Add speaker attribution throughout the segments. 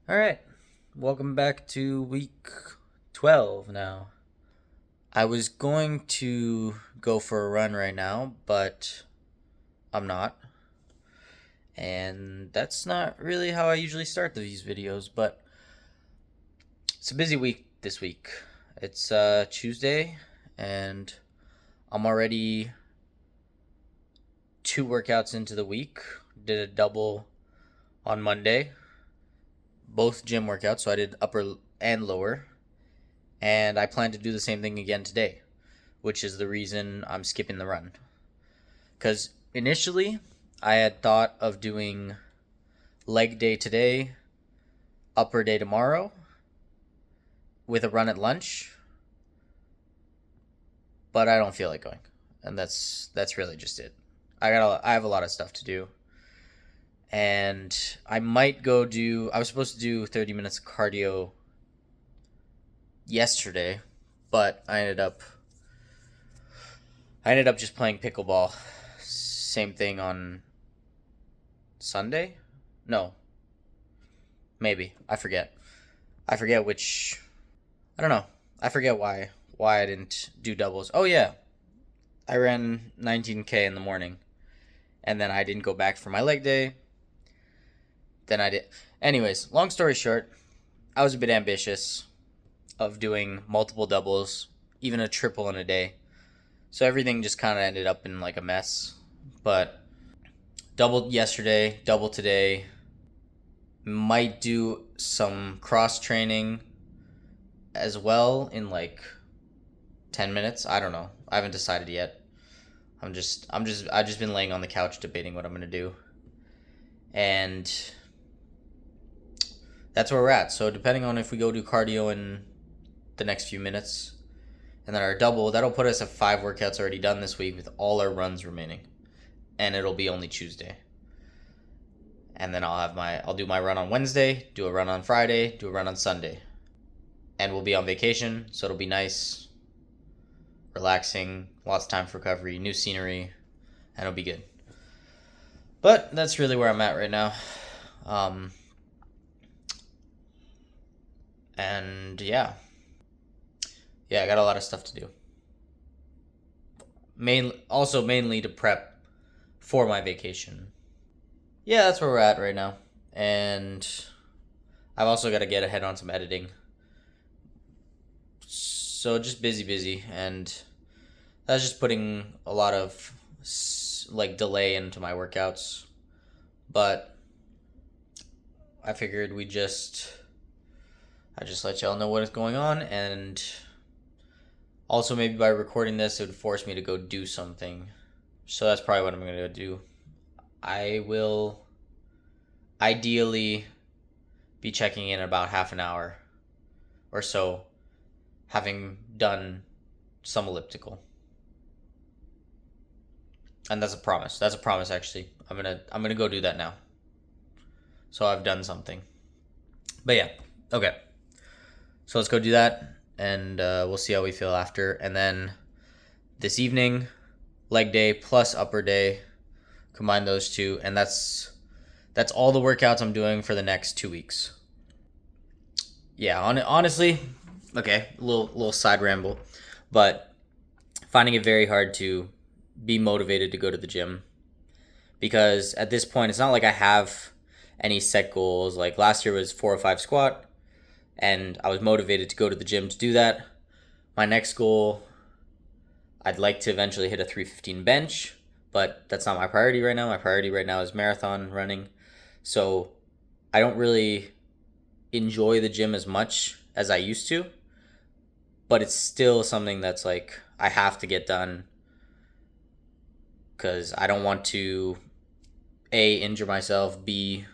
Speaker 1: All right, welcome back to week 12 now. I was going to go for a run right now, but I'm not. And that's not really how I usually start these videos, but it's a busy week this week. It's Tuesday, and I'm already 2 workouts into the week. Did a double on Monday, both gym workouts, so I did upper and lower. And I plan to do the same thing again today, which is the reason I'm skipping the run. Because initially, I had thought of doing leg day today, upper day tomorrow, with a run at lunch, but I don't feel like going, and that's really just it. I have a lot of stuff to do, and I might go do. I was supposed to do 30 minutes of cardio yesterday, but I ended up just playing pickleball. Same thing on Sunday? No, maybe. I forget which. I don't know. I forget why I didn't do doubles. Oh yeah, I ran 19K in the morning, and then I didn't go back for my leg day. Then I did. Anyways, long story short, I was a bit ambitious of doing multiple doubles, even a triple in a day. So everything just kind of ended up in like a mess. But double yesterday, double today. Might do some cross training as well in like 10 minutes. I don't know. I haven't decided yet. I've just been laying on the couch debating what I'm going to do. And that's where we're at. So depending on if we go do cardio in the next few minutes and then our double, that'll put us at 5 workouts already done this week with all our runs remaining. And it'll be only Tuesday. And then I'll do my run on Wednesday, do a run on Friday, do a run on Sunday. And we'll be on vacation, so it'll be nice, relaxing, lots of time for recovery, new scenery, and it'll be good. But that's really where I'm at right now. And yeah, I got a lot of stuff to do. Mainly to prep for my vacation. Yeah, that's where we're at right now. And I've also got to get ahead on some editing. So just busy, and that's just putting a lot of like delay into my workouts. But I figured I just let y'all know what is going on, and also maybe by recording this, it would force me to go do something. So that's probably what I'm gonna do. I will ideally be checking in about half an hour or so, having done some elliptical. And that's a promise. That's a promise actually. I'm gonna go do that now. So I've done something. But yeah, okay. So let's go do that, and we'll see how we feel after. And then this evening, leg day plus upper day, combine those two, and that's all the workouts I'm doing for the next 2 weeks. Yeah, honestly, okay, little side ramble, but finding it very hard to be motivated to go to the gym, because at this point it's not like I have any set goals. Like last year was 4 or 5 squat, and I was motivated to go to the gym to do that. My next goal, I'd like to eventually hit a 315 bench, but that's not my priority right now. My priority right now is marathon running. So I don't really enjoy the gym as much as I used to, but it's still something that's like I have to get done, because I don't want to A, injure myself, B,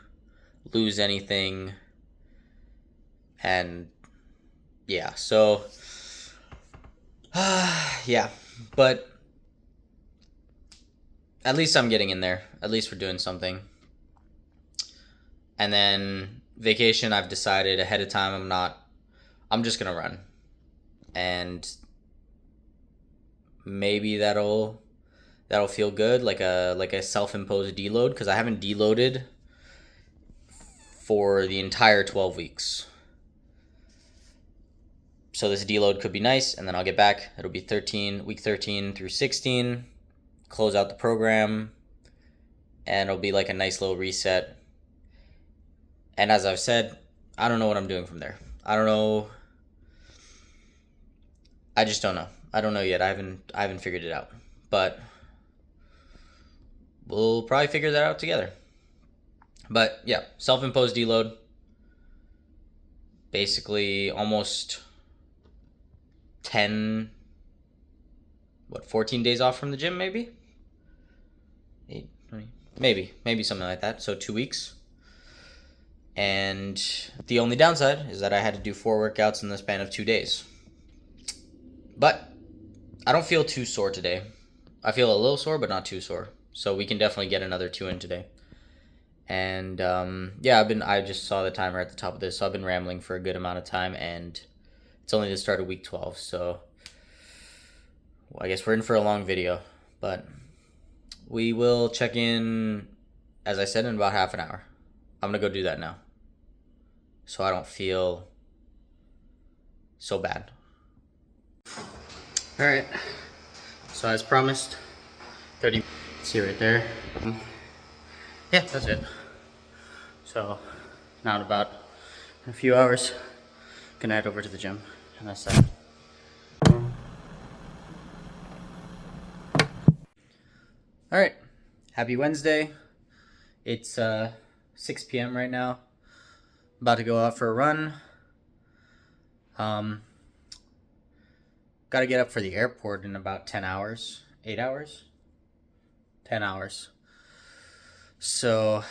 Speaker 1: lose anything, and yeah, so yeah, but at least I'm getting in there. At least we're doing something. And then vacation, I've decided ahead of time I'm just gonna run, and maybe that'll feel good, like a self-imposed deload, because I haven't deloaded for the entire 12 weeks. So this deload could be nice, and then I'll get back. It'll be week 13 through 16, close out the program, and it'll be like a nice little reset. And as I've said, I don't know what I'm doing from there. I don't know. I just don't know. I don't know yet. I haven't figured it out. But we'll probably figure that out together. But yeah, self-imposed deload. Basically almost 14 days off from the gym, maybe? 8, 20, maybe something like that. So 2 weeks. And the only downside is that I had to do 4 workouts in the span of 2 days. But I don't feel too sore today. I feel a little sore, but not too sore. So we can definitely get another 2 in today. And yeah, I just saw the timer at the top of this, so I've been rambling for a good amount of time, and it's only the start of week 12, so I guess we're in for a long video. But we will check in, as I said, in about half an hour. I'm gonna go do that now, so I don't feel so bad. All right, so as promised, 30, see right there. Yeah, that's it. So now in about a few hours, gonna head over to the gym, and that's that. All right, happy Wednesday. It's 6 p.m. right now. About to go out for a run. Got to get up for the airport in about 10 hours. 8 hours? 10 hours. So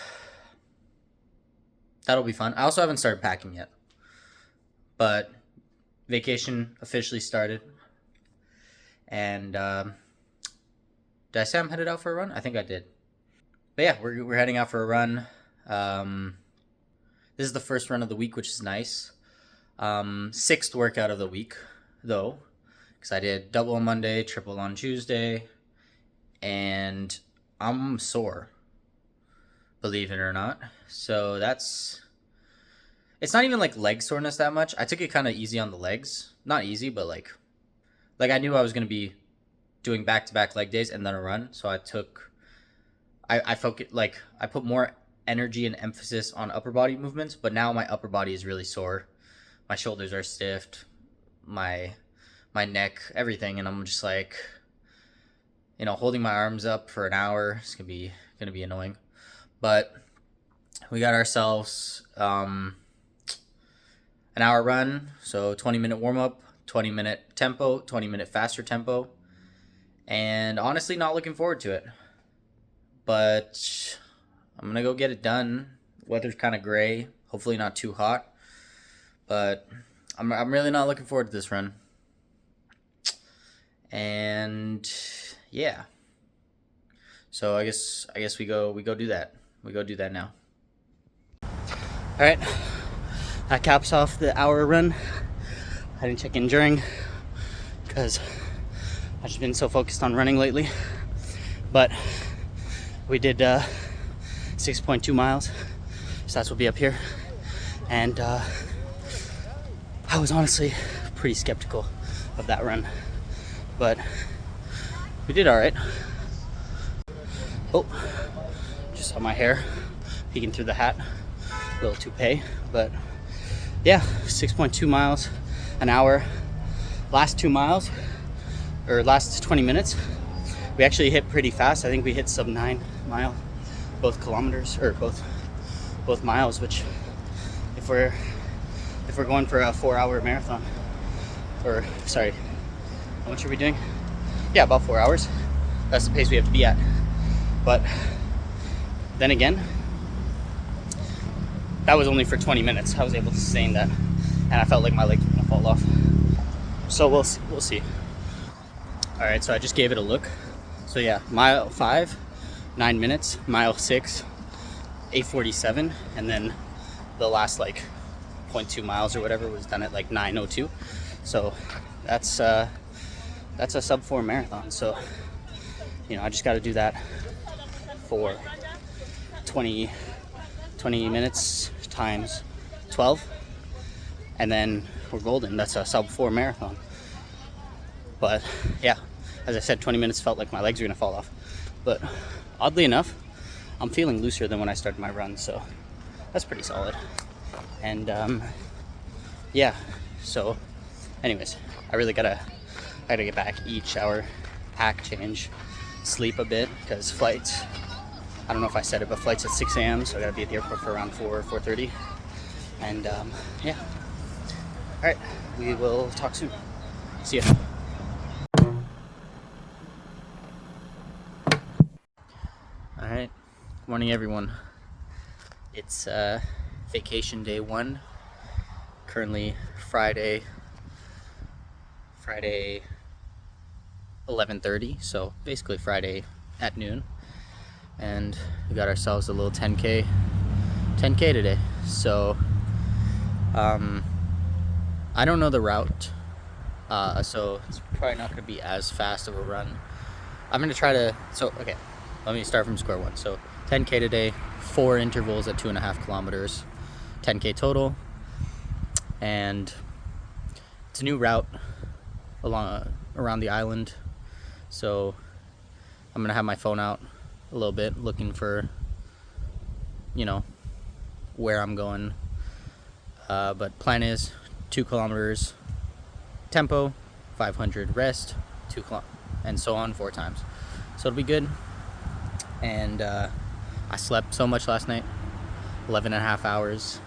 Speaker 1: that'll be fun. I also haven't started packing yet. But vacation officially started. And did I say I'm headed out for a run? I think I did. But yeah, we're heading out for a run. This is the first run of the week, which is nice. 6th workout of the week, though, because I did double on Monday, triple on Tuesday, and I'm sore, believe it or not. So it's not even like leg soreness that much. I took it kind of easy on the legs. Not easy, but like I knew I was going to be doing back-to-back leg days and then a run. So I focused, like, I put more energy and emphasis on upper body movements, but now my upper body is really sore. My shoulders are stiffed, my neck, everything, and I'm just like, holding my arms up for an hour is gonna be annoying. But we got ourselves an hour run, so 20-minute warm-up, 20-minute tempo, 20-minute faster tempo, and honestly not looking forward to it. But I'm gonna go get it done. Weather's kind of gray, hopefully not too hot, but I'm really not looking forward to this run. And yeah, so I guess we go do that. We go do that now. All right, that caps off the hour run. I didn't check in during because I've just been so focused on running lately, but we did 6.2 miles, so that's what will be up here. And I was honestly pretty skeptical of that run, but we did all right. Oh, just saw my hair peeking through the hat, a little toupee, but yeah, 6.2 miles an hour. Last 2 miles, or last 20 minutes, we actually hit pretty fast. I think we hit sub 9 mile, both kilometers, or both miles, which if we're going for a 4-hour marathon, or sorry, how much are we doing? Yeah, about 4 hours. That's the pace we have to be at. But then again, that was only for 20 minutes. I was able to sustain that, and I felt like my legs were gonna fall off. So we'll see. All right, so I just gave it a look. So yeah, mile 5, 9 minutes. Mile 6, 8:47, and then the last like 0.2 miles or whatever was done at like 9:02. So that's a sub 4 marathon. So I just got to do that for 20 minutes,
Speaker 2: times 12, and then we're golden. That's a sub 4 marathon. But yeah, as I said, 20 minutes felt like my legs were gonna fall off. But oddly enough, I'm feeling looser than when I started my run, so that's pretty solid. And yeah, so anyways, I gotta get back, eat, shower, pack, change, sleep a bit, because flights, I don't know if I said it, but flight's at 6 a.m. so I gotta be at the airport for around 4:30. And yeah, all right, we will talk soon. See ya. All right, morning everyone. It's vacation day 1. Currently Friday 11:30, so basically Friday at noon, and we got ourselves a little 10k today. So I don't know the route, so it's probably not going to be as fast of a run. I'm going to try to, okay, let me start from square one. So 10k today, 4 intervals at 2.5 kilometers, 10k total, and it's a new route around the island. So I'm gonna have my phone out a little bit, looking for, you know, where I'm going. But plan is 2 kilometers tempo, 500 rest, 2 kilometers, and so on 4 times. So it'll be good. And I slept so much last night, 11.5 hours.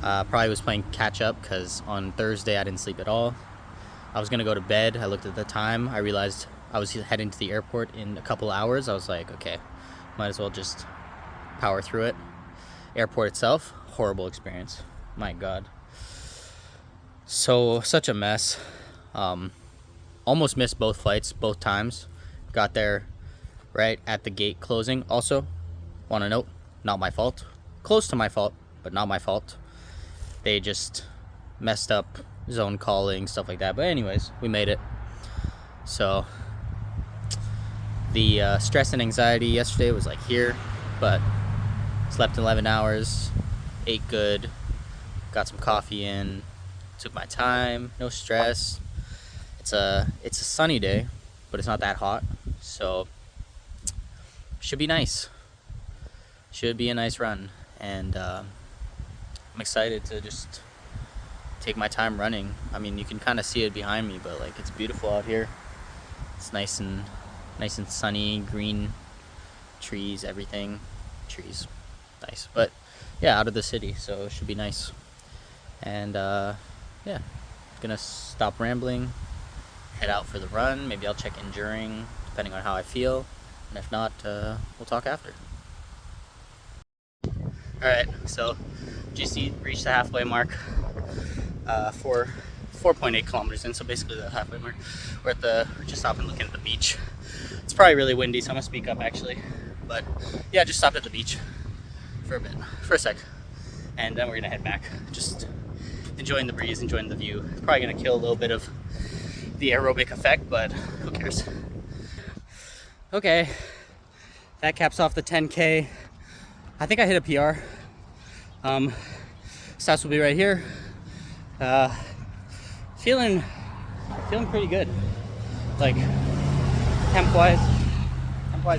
Speaker 2: Probably was playing catch up because on Thursday I didn't sleep at all. I was gonna go to bed. I looked at the time. I realized I was heading to the airport in a couple hours. I was like, okay, might as well just power through it. Airport itself, horrible experience. My God. So such a mess. Almost missed both flights, both times. Got there right at the gate closing. Also, want to note, not my fault. Close to my fault, but not my fault. They just messed up zone calling, stuff like that. But anyways, we made it. So the stress and anxiety yesterday was like here, but slept 11 hours, ate good, got some coffee in, took my time, no stress. It's a sunny day, but it's not that hot, so should be nice. Should be a nice run, and I'm excited to just take my time running. I mean, you can kind of see it behind me, but like, it's beautiful out here. It's nice and sunny, green trees, everything. Trees, nice. But yeah, out of the city, so it should be nice. And yeah, gonna stop rambling, head out for the run. Maybe I'll check in during, depending on how I feel, and if not, we'll talk after. All right, so just reached the halfway mark. 4.8 kilometers in, so basically the halfway mark. We're just stopping looking at the beach. It's probably really windy, so I'm gonna speak up actually. But yeah, just stopped at the beach for a sec, and then we're gonna head back. Just enjoying the breeze, enjoying the view. Probably gonna kill a little bit of the aerobic effect, but who cares? Okay, that caps off the 10K. I think I hit a PR. Stats will be right here. Feeling pretty good. Like temp-wise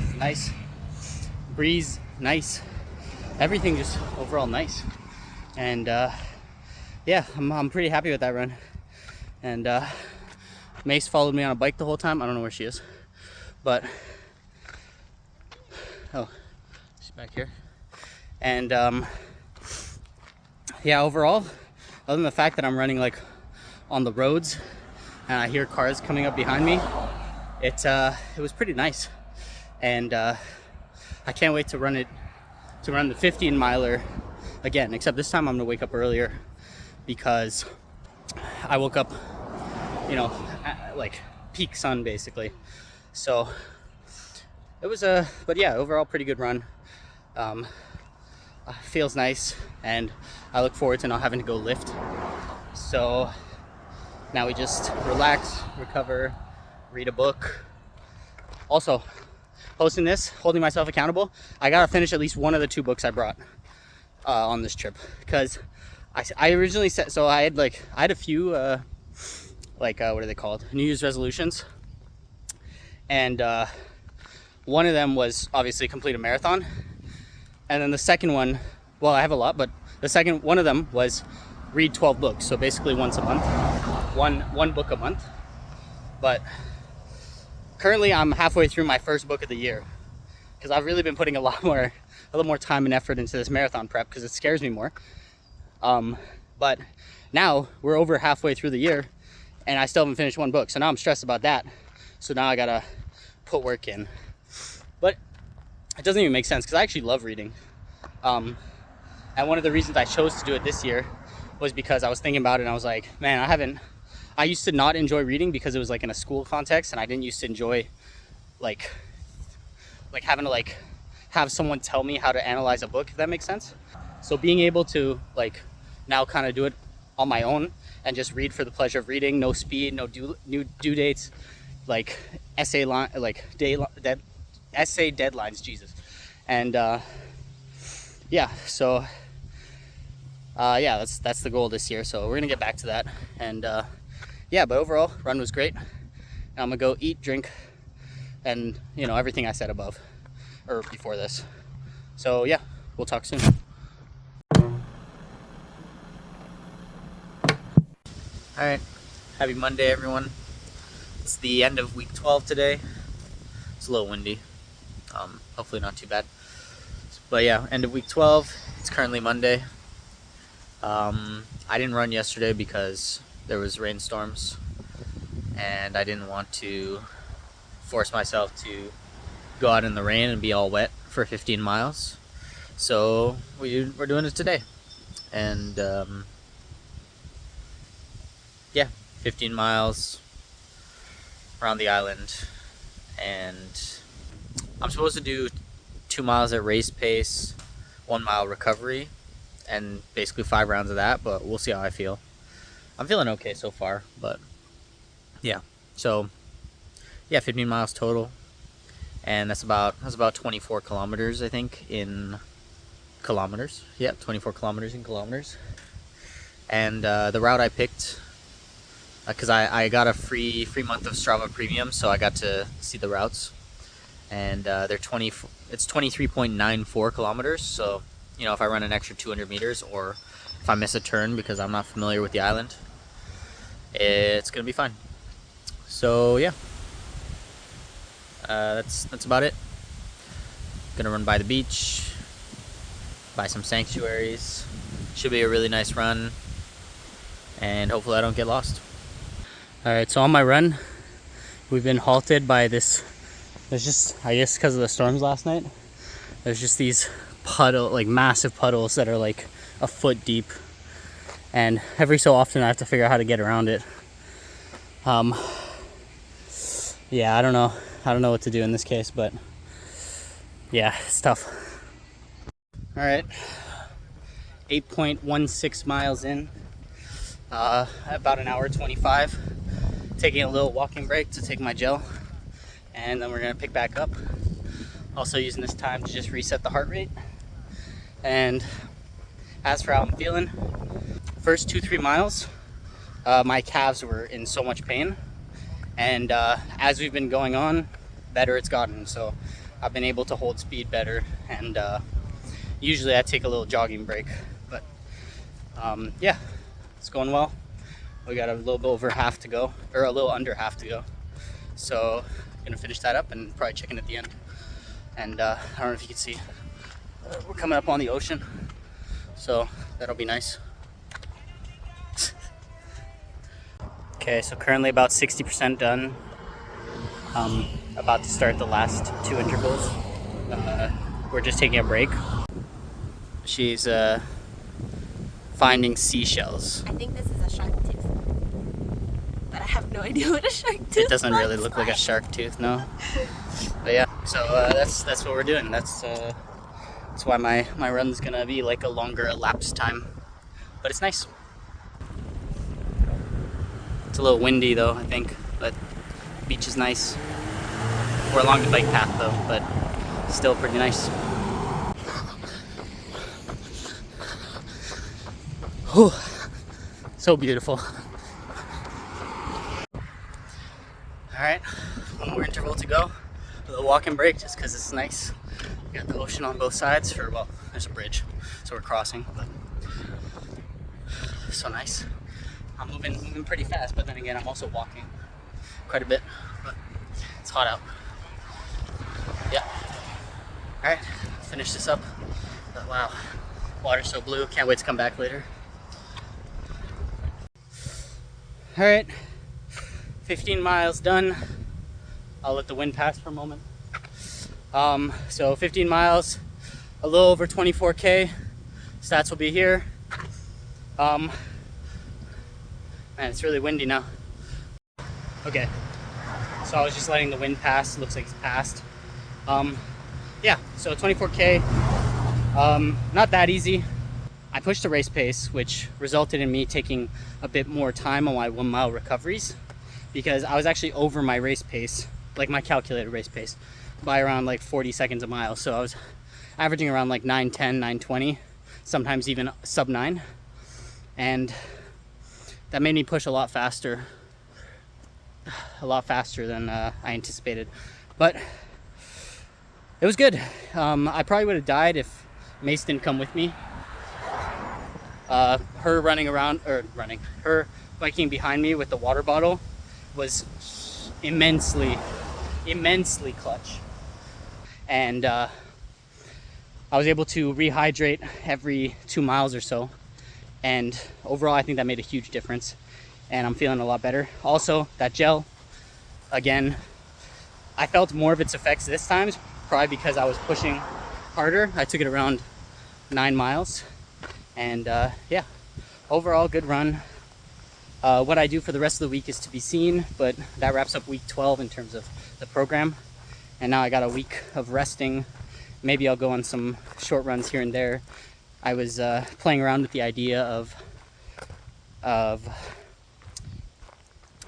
Speaker 2: is nice. Breeze, nice. Everything just overall nice. And yeah, I'm pretty happy with that run. And Mace followed me on a bike the whole time. I don't know where she is, but oh, she's back here. And yeah, overall, other than the fact that I'm running like on the roads and I hear cars coming up behind me, it was pretty nice. And I can't wait to run the 15 miler again, except this time I'm gonna wake up earlier because I woke up, you know, like peak sun basically. So it was but yeah, overall pretty good run. Feels nice, and I look forward to not having to go lift. So now we just relax, recover, read a book. Also, posting this, holding myself accountable, I gotta finish at least one of the 2 books I brought. on this trip, because I originally set, so I had a few what are they called, New Year's resolutions, and one of them was obviously complete a marathon, and then the second one, well, I have a lot, but the second one of them was read 12 books, so basically once a month, one book a month. But currently I'm halfway through my first book of the year, because I've really been putting a little more time and effort into this marathon prep, because it scares me more. But now we're over halfway through the year and I still haven't finished one book, so now I'm stressed about that. So now I gotta put work in, but it doesn't even make sense because I actually love reading. And one of the reasons I chose to do it this year was because I was thinking about it and I was like, man, I used to not enjoy reading because it was like in a school context, and I didn't used to enjoy like having to like have someone tell me how to analyze a book, if that makes sense. So being able to like now kind of do it on my own and just read for the pleasure of reading, no speed, no due dates, like essay deadlines, Jesus. And yeah, so yeah, that's the goal this year. So we're gonna get back to that. And yeah, but overall, run was great. Now I'm gonna go eat, drink, and everything I said above or before this. So yeah, we'll talk soon. All right, happy Monday, everyone. It's the end of week 12 today. It's a little windy. Hopefully not too bad. But yeah, end of week 12. It's currently Monday. I didn't run yesterday because there was rainstorms, and I didn't want to force myself to go out in the rain and be all wet for 15 miles. So we're doing it today. And yeah, 15 miles around the island, and I'm supposed to do 2 miles at race pace, 1 mile recovery, and basically 5 rounds of that, but we'll see how I feel. I'm feeling okay so far, but yeah. So yeah, 15 miles total, and that's about 24 kilometers, I think, in kilometers. Yeah, 24 kilometers in kilometers. And the route I picked, because I got a free month of Strava Premium, so I got to see the routes, and it's 23.94 kilometers. So if I run an extra 200 meters, or if I miss a turn because I'm not familiar with the island, it's gonna be fine. So yeah, that's about it. Gonna run by the beach, by some sanctuaries. Should be a really nice run, and hopefully I don't get lost. Alright, so on my run, we've been halted by this. There's just, I guess because of the storms last night, there's just these massive puddles that are like a foot deep, and every so often I have to figure out how to get around it. Yeah, I don't know what to do in this case, but yeah, it's tough. Alright, 8.16 miles in, about an hour 25. Taking a little walking break to take my gel, and then we're gonna pick back up. Also using this time to just reset the heart rate. And as for how I'm feeling, first 2-3 miles, my calves were in so much pain, and as we've been going on, better it's gotten. So I've been able to hold speed better, and usually I take a little jogging break, but yeah, it's going well. We got a little bit over half to go, or a little under half to go. So I'm gonna finish that up and probably check in at the end. And I don't know if you can see, we're coming up on the ocean, so that'll be nice. Okay, so currently about 60% done. About to start the last 2 intervals. We're just taking a break. She's finding seashells.
Speaker 3: I think this is a shark tooth, but I have no idea what a shark tooth is.
Speaker 2: It doesn't really look like a shark tooth, no. But yeah, so that's what we're doing. That's why my run's gonna be like a longer elapsed time, but it's nice. It's a little windy though, I think, but the beach is nice. We're along the bike path though, but still pretty nice. Whew. So beautiful. All right, one more interval to go. A little walk and break just because it's nice. We got the ocean on both sides, or well, there's a bridge, so we're crossing. But so nice. I'm moving pretty fast, but then again, I'm also walking quite a bit. But it's hot out. Yeah. All right, finish this up. But wow, water's so blue. Can't wait to come back later. All right, 15 miles done. I'll let the wind pass for a moment. So 15 miles, a little over 24K. Stats will be here. Man, it's really windy now. Okay, so I was just letting the wind pass. Looks like it's passed. Yeah, so 24K, not that easy. I pushed the race pace, which resulted in me taking a bit more time on my 1 mile recoveries, because I was actually over my race pace, like my calculated race pace, by around like 40 seconds a mile. So I was averaging around like 9:10, 9:20, sometimes even sub 9. And that made me push a lot faster than I anticipated. But it was good. I probably would have died if Mace didn't come with me. Her biking behind me with the water bottle was immensely clutch. And I was able to rehydrate every 2 miles or so. And overall, I think that made a huge difference. And I'm feeling a lot better. Also, that gel, again, I felt more of its effects this time, probably because I was pushing harder. I took it around 9 miles. And yeah, overall, good run. What I do for the rest of the week is to be seen, but that wraps up week 12 in terms of the program. And now I got a week of resting. Maybe I'll go on some short runs here and there. I was playing around with the idea of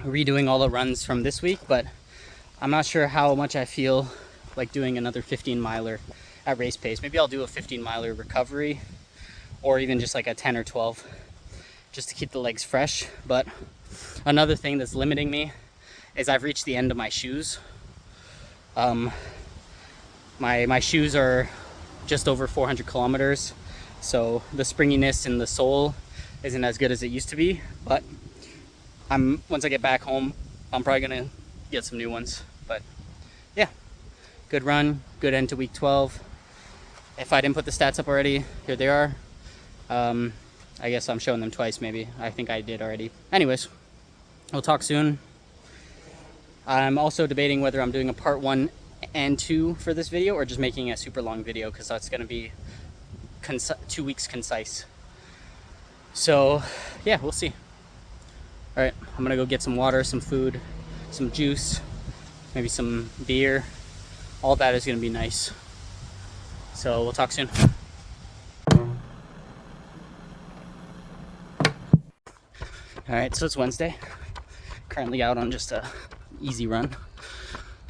Speaker 2: redoing all the runs from this week, but I'm not sure how much I feel like doing another 15 miler at race pace. Maybe I'll do a 15 miler recovery, or even just like a 10 or 12, just to keep the legs fresh. But another thing that's limiting me is I've reached the end of my shoes. My shoes are just over 400 kilometers, so the springiness in the sole isn't as good as it used to be. But once I get back home, I'm probably gonna get some new ones. But yeah, good run, good end to week 12. If I didn't put the stats up already, here they are. I guess I'm showing them twice, maybe. I think I did already. Anyways, we'll talk soon. I'm also debating whether I'm doing a part 1 and 2 for this video, or just making a super long video, because that's going to be 2 weeks concise. So yeah, we'll see. All right, I'm gonna go get some water, some food, some juice, maybe some beer. All that is gonna be nice. So we'll talk soon. All right, so it's Wednesday. Currently out on just a easy run.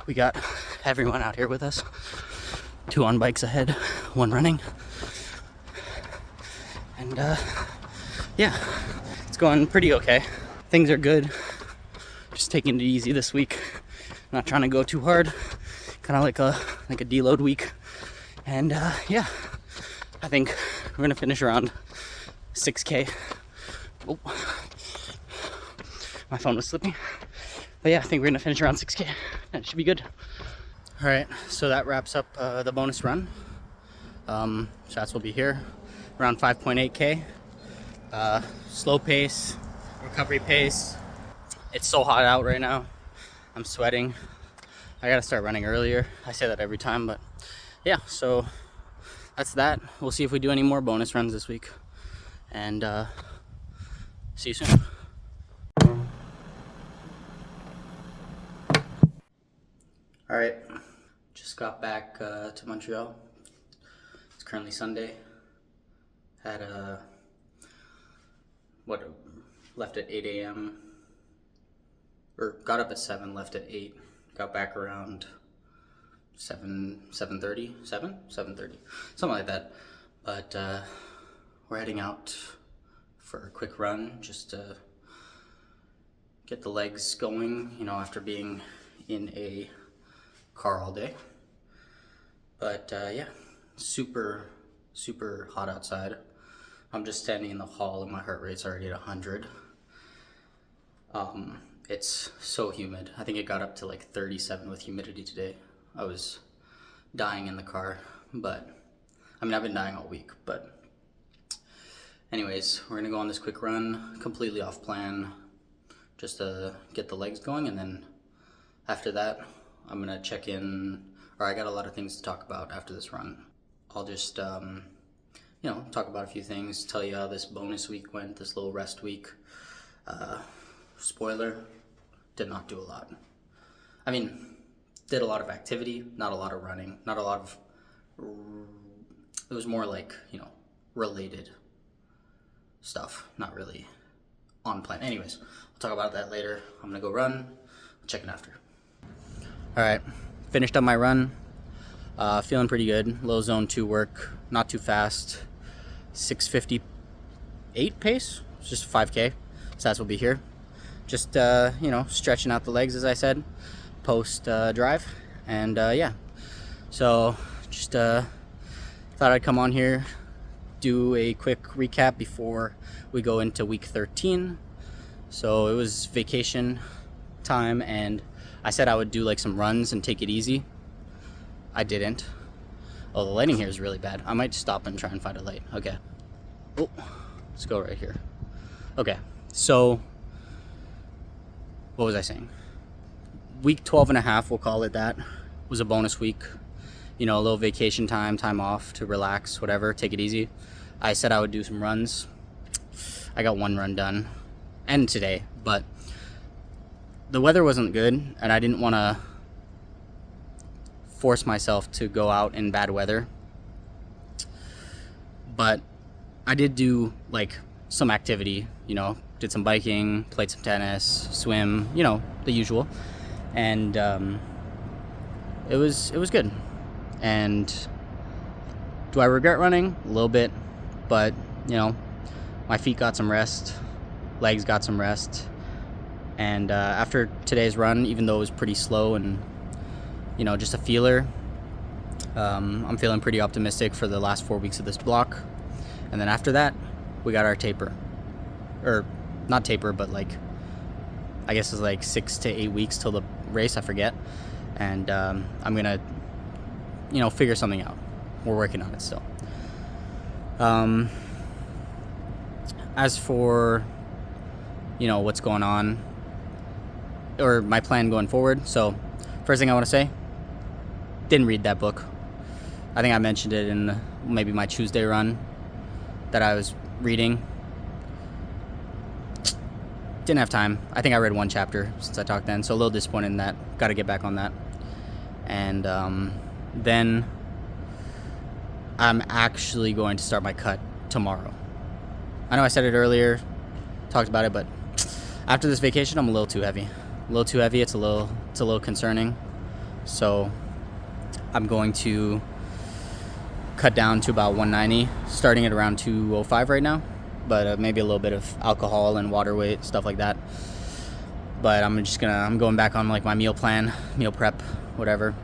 Speaker 2: We got everyone out here with us. 2 on bikes ahead, 1 running. And yeah, it's going pretty okay. Things are good. Just taking it easy this week. Not trying to go too hard. Kind of like a deload week. And yeah, I think we're gonna finish around 6K. Oh, my phone was slipping. But yeah, I think we're gonna finish around 6K. That should be good. All right, so that wraps up the bonus run. Shots will be here, around 5.8K. Slow pace, recovery pace. It's so hot out right now. I'm sweating. I gotta start running earlier. I say that every time, but yeah, so that's that. We'll see if we do any more bonus runs this week. And see you soon. All right, just got back to Montreal. It's currently Sunday. Had left at 8 a.m. or got up at 7, left at 8, got back around 7:30, something like that. But we're heading out for a quick run, just to get the legs going, you know, after being in a car all day. But yeah, super hot outside. I'm just standing in the hall and my heart rate's already at 100. It's so humid. I think it got up to like 37 with humidity today. I was dying in the car, but I mean, I've been dying all week, but anyways, we're gonna go on this quick run, completely off plan, just to get the legs going, and then after that, I'm gonna check in, or I got a lot of things to talk about after this run. I'll just, you know, talk about a few things, tell you how this bonus week went, this little rest week. Spoiler, did not do a lot. I mean, did a lot of activity, not a lot of running, not a lot of, it was more like, you know, related stuff, not really on plan. Anyways, I'll talk about that later. I'm gonna go run, I'll check in after. All right, finished up my run. Feeling pretty good. Low zone 2 work, not too fast. 6:58 pace, it's just 5K, so that's what will be here. Just, you know, stretching out the legs, as I said, post drive, and yeah. So just thought I'd come on here, do a quick recap before we go into week 13. So it was vacation time, and I said I would do like some runs and take it easy. I didn't. Oh, the lighting here is really bad. I might stop and try and find a light. Okay. Oh, let's go right here. Okay, so what was I saying? Week 12 and a half, we'll call it that, was a bonus week. You know, a little vacation time off to relax, whatever, take it easy. I said I would do some runs. I got 1 run done, and today, but the weather wasn't good, and I didn't want to force myself to go out in bad weather. But I did do like some activity, you know, did some biking, played some tennis, swim, you know, the usual. And it was good. And do I regret running? A little bit, but you know, my feet got some rest, legs got some rest. And after today's run, even though it was pretty slow and, you know, just a feeler, I'm feeling pretty optimistic for the last 4 weeks of this block. And then after that, we got our taper. Or not taper, but like, I guess it's like 6 to 8 weeks till the race, I forget. And I'm gonna, you know, figure something out. We're working on it still. As for, you know, what's going on, or my plan going forward. So first thing I want to say, didn't read that book. I think I mentioned it in maybe my Tuesday run that I was reading. Didn't have time. I think I read 1 chapter since I talked then, so a little disappointed in that. Got to get back on that. And then I'm actually going to start my cut tomorrow. I know I said it earlier, talked about it, but after this vacation, I'm a little too heavy. A little too heavy. It's a little concerning. So I'm going to cut down to about 190, starting at around 205 right now, but maybe a little bit of alcohol and water weight, stuff like that. But I'm going back on like my meal plan, meal prep, whatever.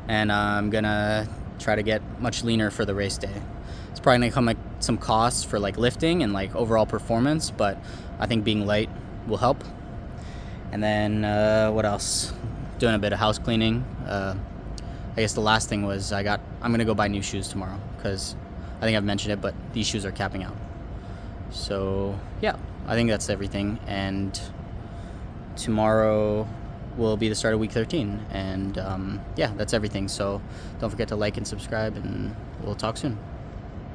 Speaker 2: And I'm gonna try to get much leaner for the race day. It's probably gonna come like some costs for like lifting and like overall performance, but I think being light will help. And then what else? Doing a bit of house cleaning. I guess the last thing was I'm gonna go buy new shoes tomorrow, because I think I've mentioned it, but these shoes are capping out. So yeah, I think that's everything. And tomorrow will be the start of week 13. And yeah, that's everything. So don't forget to like and subscribe, and we'll talk soon.